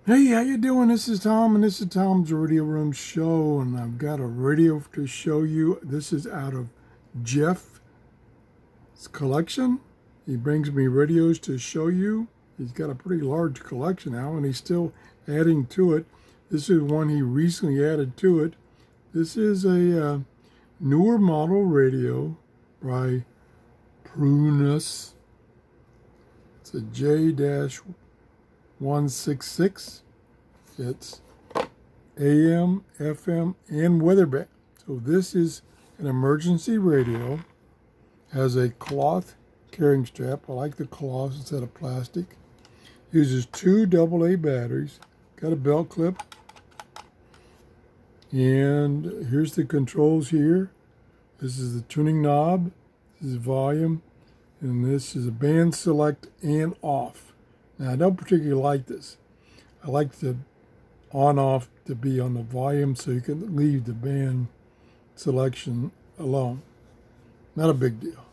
Hey, how you doing? This is Tom, and this is Tom's Radio Room Show, and I've got a radio to show you. This is out of Jeff's collection. He brings me radios to show you. He's got a pretty large collection now, and he's still adding to it. This is one he recently added to it. This is a newer model radio by Prunus. It's a J-116. It's AM, FM, and weather band. So this is an emergency radio. Has a cloth carrying strap. I like the cloth instead of plastic. Uses two AA batteries. Got a belt clip. And here's the controls here. This is the tuning knob. This is volume. And this is a band select and off. Now I don't particularly like this. I like the on-off to be on the volume so you can leave the band selection alone. Not a big deal.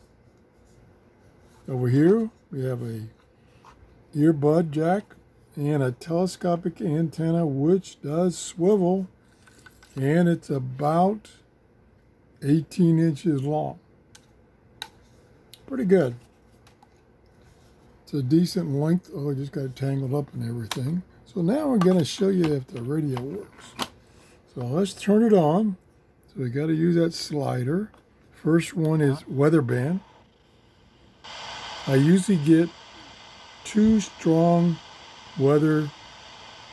Over here we have a earbud jack and a telescopic antenna which does swivel, and it's about 18 inches long. Pretty good. It's a decent length. Oh, I just got it tangled up and everything. So now we're going to show you if the radio works. So let's turn it on. So we got to use that slider. First one is weather band. I usually get two strong weather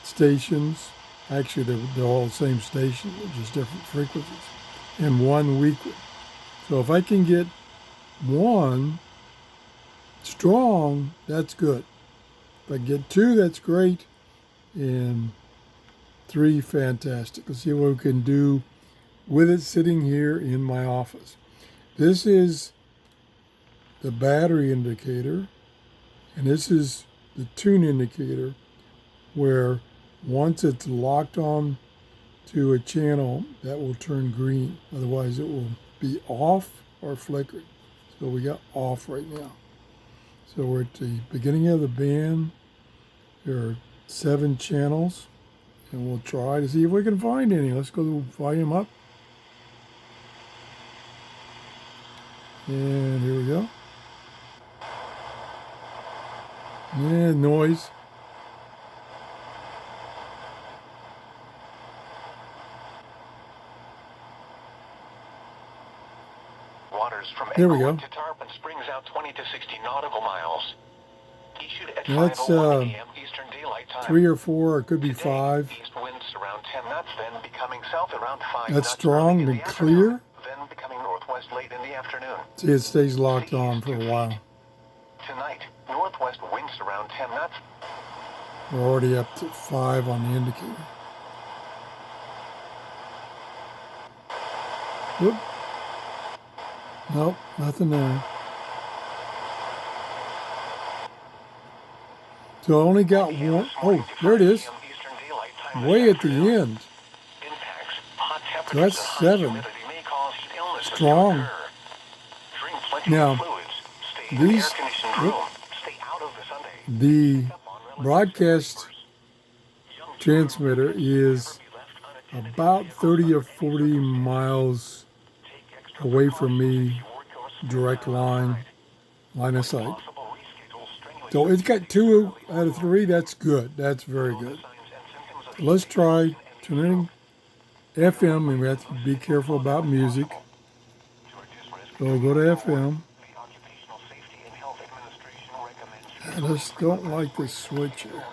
stations. Actually, they're all the same station, just different frequencies, and one weekly. So if I can get one strong, that's good. If I get two, that's great. And three, fantastic. Let's see what we can do with it sitting here in my office. This is the battery indicator, and this is the tune indicator, where once it's locked on to a channel, that will turn green. Otherwise, it will be off or flickering. So we got off right now. So we're at the beginning of the band. There are 7 channels, and we'll try to see if we can find any. Let's go to volume up. And here we go. And noise. Waters from There we go. to Tarpon springs out 20 to 60 nautical miles. Issued at That's 5:01 a.m. Eastern Daylight Time. 3 or 4, or it could be Today, 5. east winds around 10 knots, then becoming south around 5 That's knots strong early in and the clear. afternoon, then becoming northwest late in the afternoon. See, it stays locked on for a while. Tonight, northwest winds around 10 knots. We're already up to 5 on the indicator. Whoop. Nope, nothing there. So I only got one. Oh, there it is. Way at the end. So that's 7. Strong. Now, these, the broadcast transmitter is about 30 or 40 miles away from me, direct line of sight. So it's got 2 out of 3. That's good. That's very good. Let's try tuning FM, and we have to be careful about music. So we'll go to FM. I just don't like this switch here.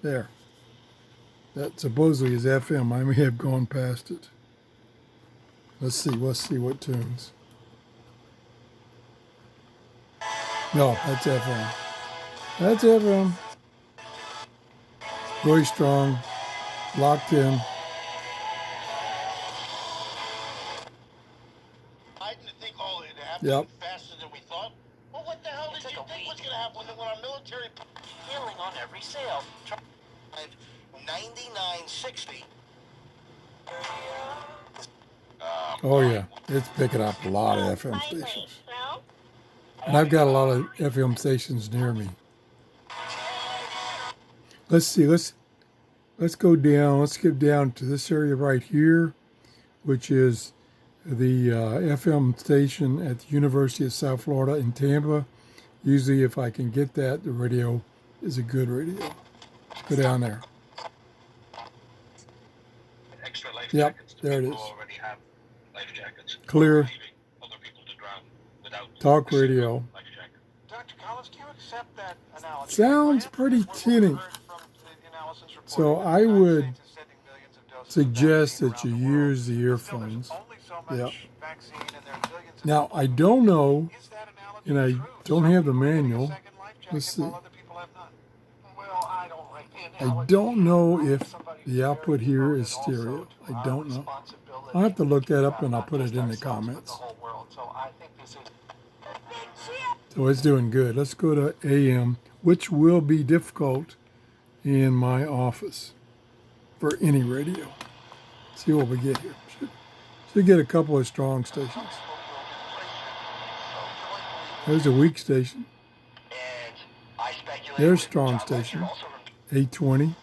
There. That supposedly is FM. I may have gone past it. Let's see what tunes. No, that's FM. That's FM. Really strong. Locked in. I didn't think all it happened Yep. faster than we thought. Well, what the hell did you think was going to happen when our military healing on every sale? 99.60. Oh yeah, it's picking up a lot of FM stations. And I've got a lot of FM stations near me. let's see. Let's go down. Let's skip down to this area right here, which is the FM station at the University of South Florida in Tampa. Usually, if I can get that, the radio is a good radio. Let's go down there. Extra life Yep, jackets to there it people is. who already have life jackets. Clear. Leaving other people to drown without Talk a single radio. life jacket. Dr. Collins, do you accept that analogy? Sounds pretty tinny. So I would suggest that you use the earphones. Yep. Now, I don't know, and I don't have the manual. Let's see. I don't know if the output here is stereo. I don't know. I'll have to look that up and I'll put it in the comments. So it's doing good. Let's go to AM, which will be difficult in my office for any radio. See what we get here. Should get a couple of strong stations. There's a weak station. There's a strong station. 820.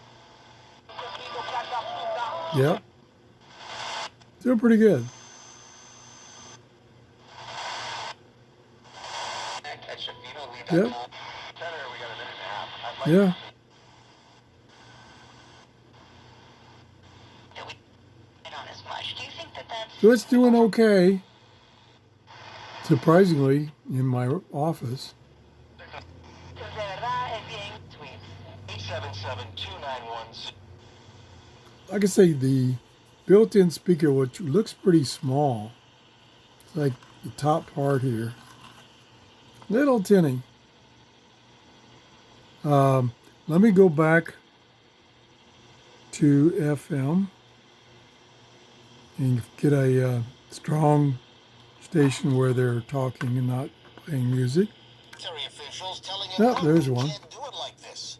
Yep. Doing pretty good. Yep. Yeah. So it's doing okay, surprisingly, in my office. 877-291. Like I say, the built-in speaker, which looks pretty small, it's like the top part here, little tinny. Let me go back to FM and get a strong station where they're talking and not playing music. Officials telling Oh, there's one. can't do it like this.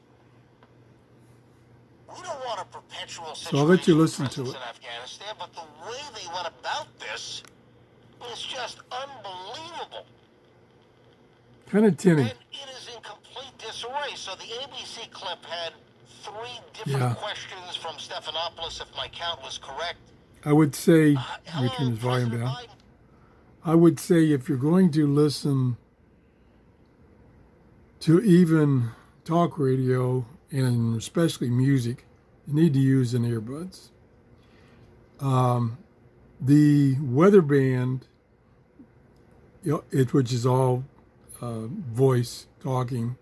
We don't want a perpetual So I'll let you listen situation to it. in Afghanistan, but the way they went about this is just unbelievable. Kind of tinny. And it is in complete disarray. So the ABC clip had 3 different questions from Stephanopoulos, if my count was correct. I would say, let me Hello, turn this volume President down. Biden. I would say if you're going to listen to even talk radio and especially music, you need to use an earbuds. The weather band, which is all voice talking,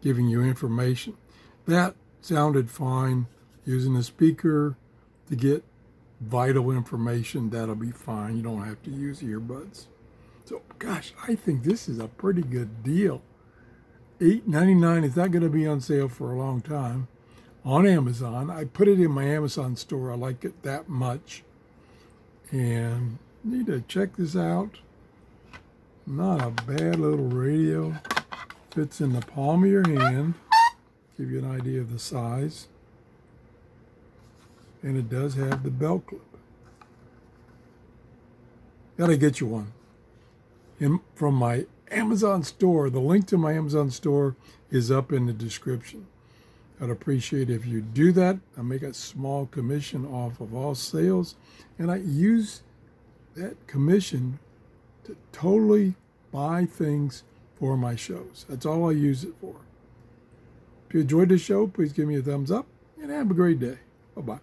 giving you information, that sounded fine. Using a speaker to get vital information, that'll be fine. You don't have to use earbuds. So, gosh, I think this is a pretty good deal. $8.99 is not going to be on sale for a long time on Amazon. I put it in my Amazon store. I like it that much. And need to check this out. Not a bad little radio. Fits in the palm of your hand. Give you an idea of the size. And it does have the belt clip. Gotta get you one. From my Amazon store. The link to my Amazon store is up in the description. I'd appreciate if you do that. I make a small commission off of all sales, and I use that commission to totally buy things for my shows. That's all I use it for. If you enjoyed the show, please give me a thumbs up and have a great day. Bye-bye.